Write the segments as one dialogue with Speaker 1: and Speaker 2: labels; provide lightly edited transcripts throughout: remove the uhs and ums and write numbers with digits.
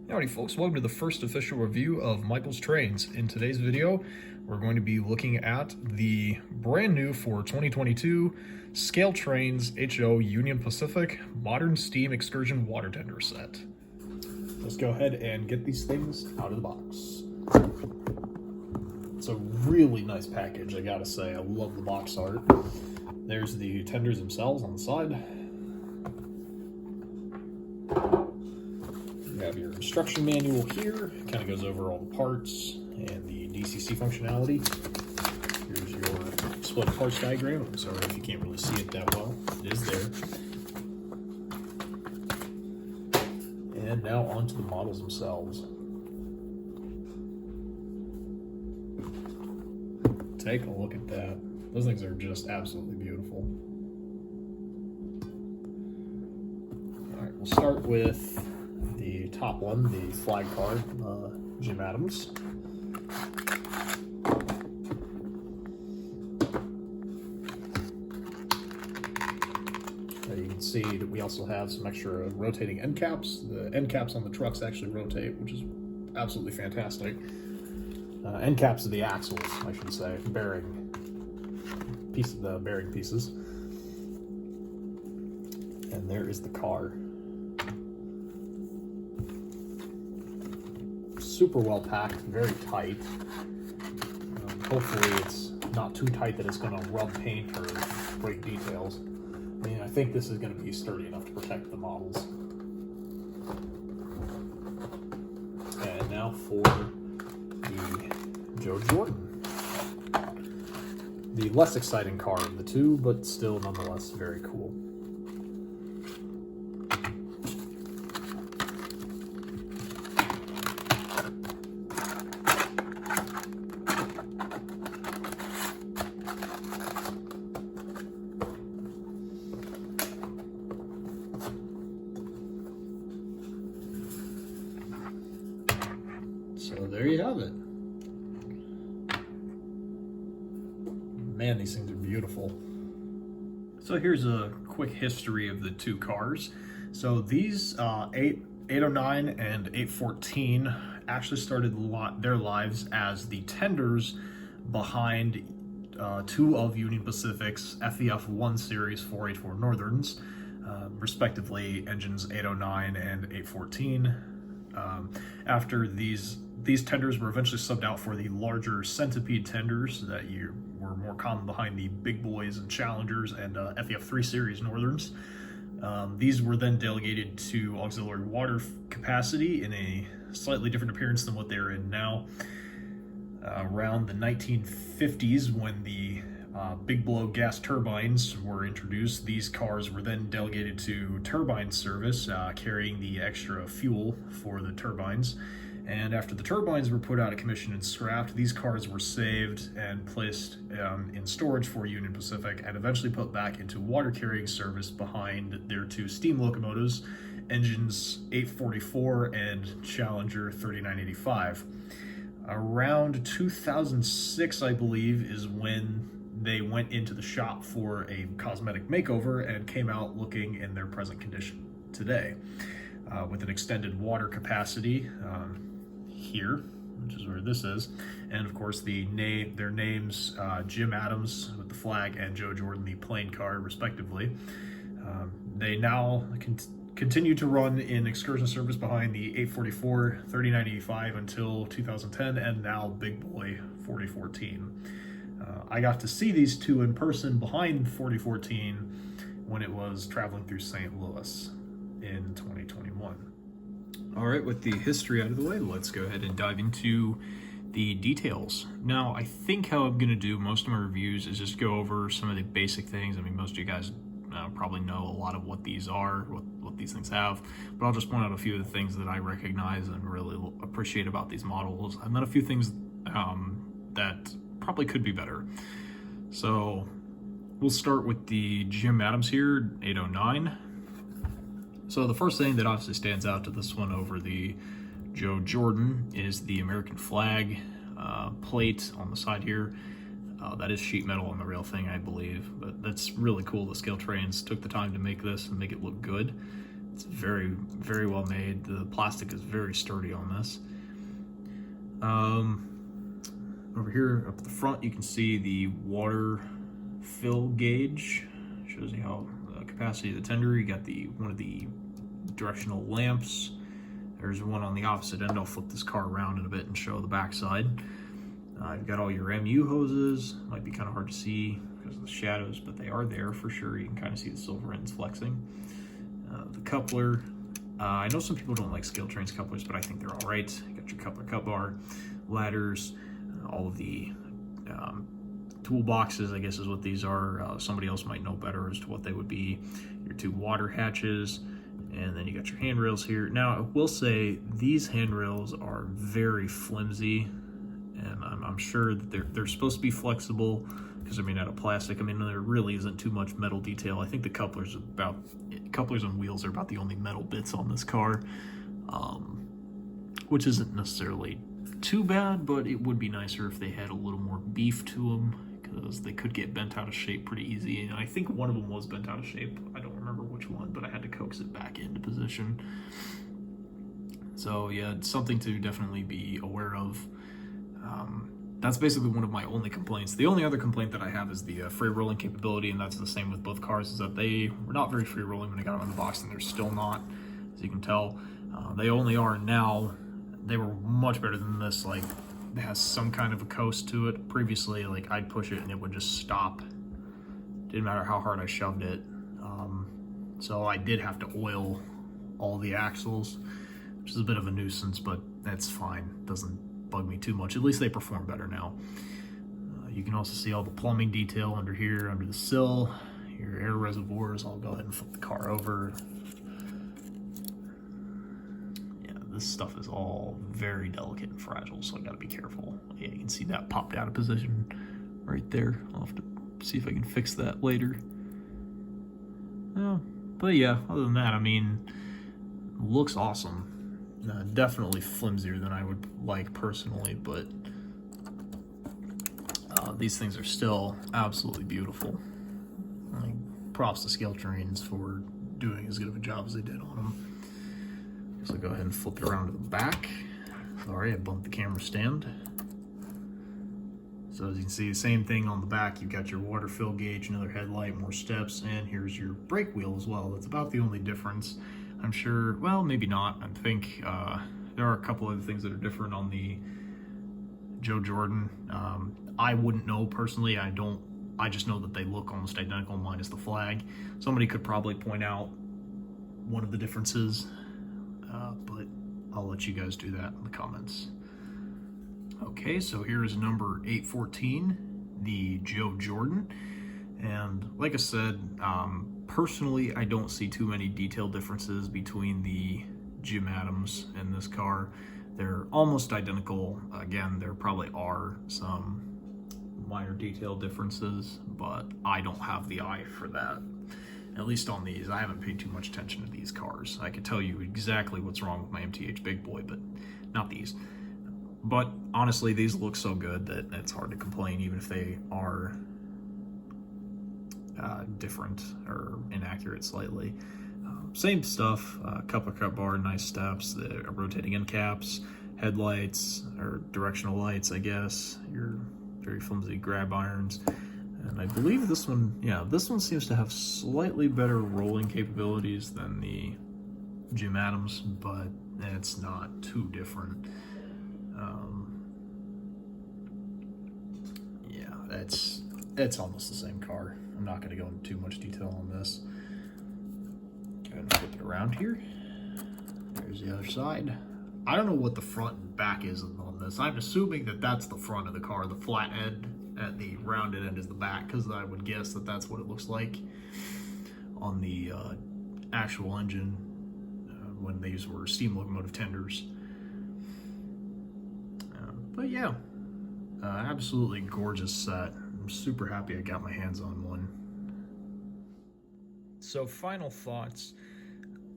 Speaker 1: Howdy folks, welcome to the first official review of Michael's Trains. In today's video, we're going to be looking at the brand new for 2022 ScaleTrains HO Union Pacific Modern Steam Excursion Water Tender Set. Let's go ahead and get these things out of the box. It's a really nice package, I gotta say. I love the box art. There's the tenders themselves on the side. You have your instruction manual here. It kind of goes over all the parts and the DCC functionality. Here's your split parts diagram. I'm sorry if you can't really see it that well. It is there. And now onto the models themselves. Take a look at that. Those things are just absolutely beautiful. All right, we'll start with the top one, the flag car, Jim Adams. You can see that we also have some extra rotating end caps. The end caps on the trucks actually rotate, which is absolutely fantastic. End caps of the axles, I should say, bearing pieces. And there is the car. Super well packed, very tight. Hopefully it's not too tight that it's going to rub paint or break details. I mean, I think this is going to be sturdy enough to protect the models. And now for the Joe Jordan. The less exciting car of the two, but still nonetheless very cool. So there you have it. Man, these things are beautiful. So here's a quick history of the two cars. So these 809 and 814 actually started their lives as the tenders behind two of Union Pacific's FEF 1 Series 484 Northerns, respectively engines 809 and 814. After these tenders were eventually subbed out for the larger centipede tenders that were more common behind the big boys and challengers and FEF 3 Series Northerns. These were then delegated to auxiliary water capacity in a slightly different appearance than what they're in now. Around the 1950s, when the big blow gas turbines were introduced, these cars were then delegated to turbine service, carrying the extra fuel for the turbines. And after the turbines were put out of commission and scrapped, these cars were saved and placed in storage for Union Pacific and eventually put back into water carrying service behind their two steam locomotives, engines 844 and Challenger 3985. Around 2006, I believe, is when they went into the shop for a cosmetic makeover and came out looking in their present condition today, with an extended water capacity here, which is where this is, and of course their names, Jim Adams with the flag and Joe Jordan the plain car, respectively. They now continue to run in excursion service behind the 844 3985 until 2010, and now Big Boy 4014. I got to see these two in person behind 4014 when it was traveling through St. Louis in 2021. All right, with the history out of the way, let's go ahead and dive into the details. Now, I think how I'm going to do most of my reviews is just go over some of the basic things. I mean, most of you guys probably know a lot of what these are, what these things have, but I'll just point out a few of the things that I recognize and really appreciate about these models, and then a few things that probably could be better. So we'll start with the Jim Adams here, 809. So the first thing that obviously stands out to this one over the Joe Jordan is the American flag plate on the side here. That is sheet metal on the real thing, I believe, but that's really cool. The ScaleTrains took the time to make this and make it look good. It's very, very well made. The plastic is very sturdy on this. Over here up at the front, you can see the water fill gauge. Shows you how the capacity of the tender. You got one of the directional lamps. There's one on the opposite end. I'll flip this car around in a bit and show the back side. You've got all your MU hoses. Might be kind of hard to see because of the shadows, but they are there for sure. You can kind of see the silver ends flexing. The coupler. I know some people don't like ScaleTrains couplers, but I think they're all right. You got your coupler cut bar, ladders, all of the toolboxes, I guess is what these are. Somebody else might know better as to what they would be. Your 2 water hatches, and then you got your handrails here. Now, I will say these handrails are very flimsy, and I'm sure that they're supposed to be flexible because they're made out of plastic. I mean, there really isn't too much metal detail. I think the couplers and wheels are about the only metal bits on this car, which isn't necessarily too bad, but it would be nicer if they had a little more beef to them, because they could get bent out of shape pretty easy. And I think one of them was bent out of shape. I don't remember which one, but I had to coax it back into position. So yeah, it's something to definitely be aware of. That's basically one of my only complaints. The only other complaint that I have is the free rolling capability, and that's the same with both cars, is that they were not very free rolling when I got them in the box, and they're still not, as you can tell. They only are now. They were much better than this. Like, it has some kind of a coast to it. Previously, like, I'd push it and it would just stop. Didn't matter how hard I shoved it. So I did have to oil all the axles, which is a bit of a nuisance, but that's fine. Doesn't bug me too much. At least they perform better now. You can also see all the plumbing detail under here, under the sill, your air reservoirs. I'll go ahead and flip the car over. Yeah, this stuff is all very delicate and fragile, so I gotta be careful. Yeah, you can see that popped out of position right there. I'll have to see if I can fix that later. But yeah, other than that, I mean, looks awesome. Definitely flimsier than I would like personally, but these things are still absolutely beautiful. Like, props to ScaleTrains for doing as good of a job as they did on them. So go ahead and flip it around to the back. Sorry, I bumped the camera stand. So as you can see, the same thing on the back. You've got your water fill gauge, another headlight, more steps, and here's your brake wheel as well. That's about the only difference. I'm sure, well, maybe not. I think there are a couple other things that are different on the Joe Jordan. I wouldn't know personally. I just know that they look almost identical, minus the flag. Somebody could probably point out one of the differences, but I'll let you guys do that in the comments. Okay, so here is number 814, the Joe Jordan. And like I said, personally, I don't see too many detail differences between the Jim Adams and this car. They're almost identical. Again, there probably are some minor detail differences, but I don't have the eye for that. At least on these, I haven't paid too much attention to these cars. I could tell you exactly what's wrong with my MTH Big Boy, but not these. But honestly, these look so good that it's hard to complain, even if they are different or inaccurate slightly. Same stuff, coupler cut bar, nice steps, the rotating end caps, headlights, or directional lights, I guess, your very flimsy grab irons. And I believe this one, yeah, this one seems to have slightly better rolling capabilities than the Jim Adams, but it's not too different. Yeah, it's almost the same car. I'm not going to go into too much detail on this. Go ahead and flip it around here. There's the other side. I don't know what the front and back is on this. I'm assuming that that's the front of the car. The flat end and the rounded end is the back, because I would guess that that's what it looks like on the actual engine when these were steam locomotive tenders. But yeah, absolutely gorgeous set. I'm super happy I got my hands on one. So final thoughts.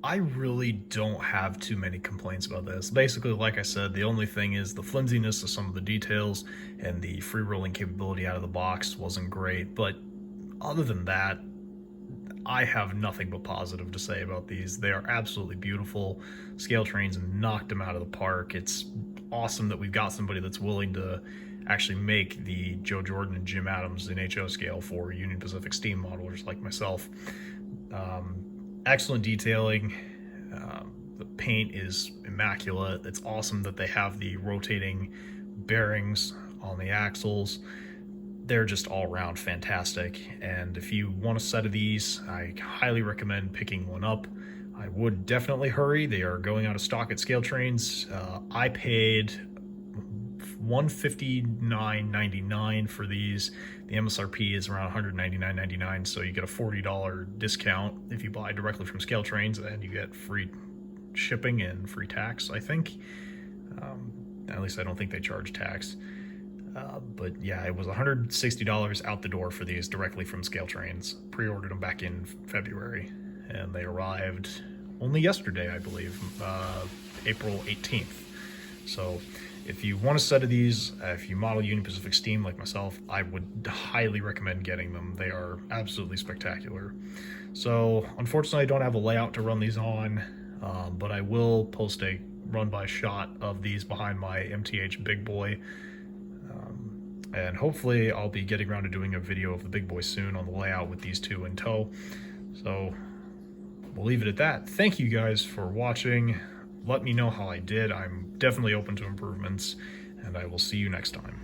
Speaker 1: I really don't have too many complaints about this. Basically, like I said, the only thing is the flimsiness of some of the details, and the free rolling capability out of the box wasn't great. But other than that, I have nothing but positive to say about these. They are absolutely beautiful. ScaleTrains knocked them out of the park. It's awesome that we've got somebody that's willing to actually make the Joe Jordan and Jim Adams in HO scale for Union Pacific steam modelers like myself. Excellent detailing. The paint is immaculate. It's awesome that they have the rotating bearings on the axles. They're just all around fantastic. And if you want a set of these, I highly recommend picking one up. I would definitely hurry. They are going out of stock at ScaleTrains. I paid $159.99 for these. The MSRP is around $199.99, so you get a $40 discount if you buy directly from ScaleTrains, and you get free shipping and free tax, I think. At least I don't think they charge tax. But yeah, it was $160 out the door for these directly from ScaleTrains. Pre-ordered them back in February, and they arrived only yesterday, I believe, April 18th. So if you want a set of these, if you model Union Pacific Steam like myself, I would highly recommend getting them. They are absolutely spectacular. So unfortunately, I don't have a layout to run these on, but I will post a run-by shot of these behind my MTH Big Boy. And hopefully I'll be getting around to doing a video of the Big Boy soon on the layout with these two in tow. So we'll leave it at that. Thank you guys for watching. Let me know how I did. I'm definitely open to improvements, and I will see you next time.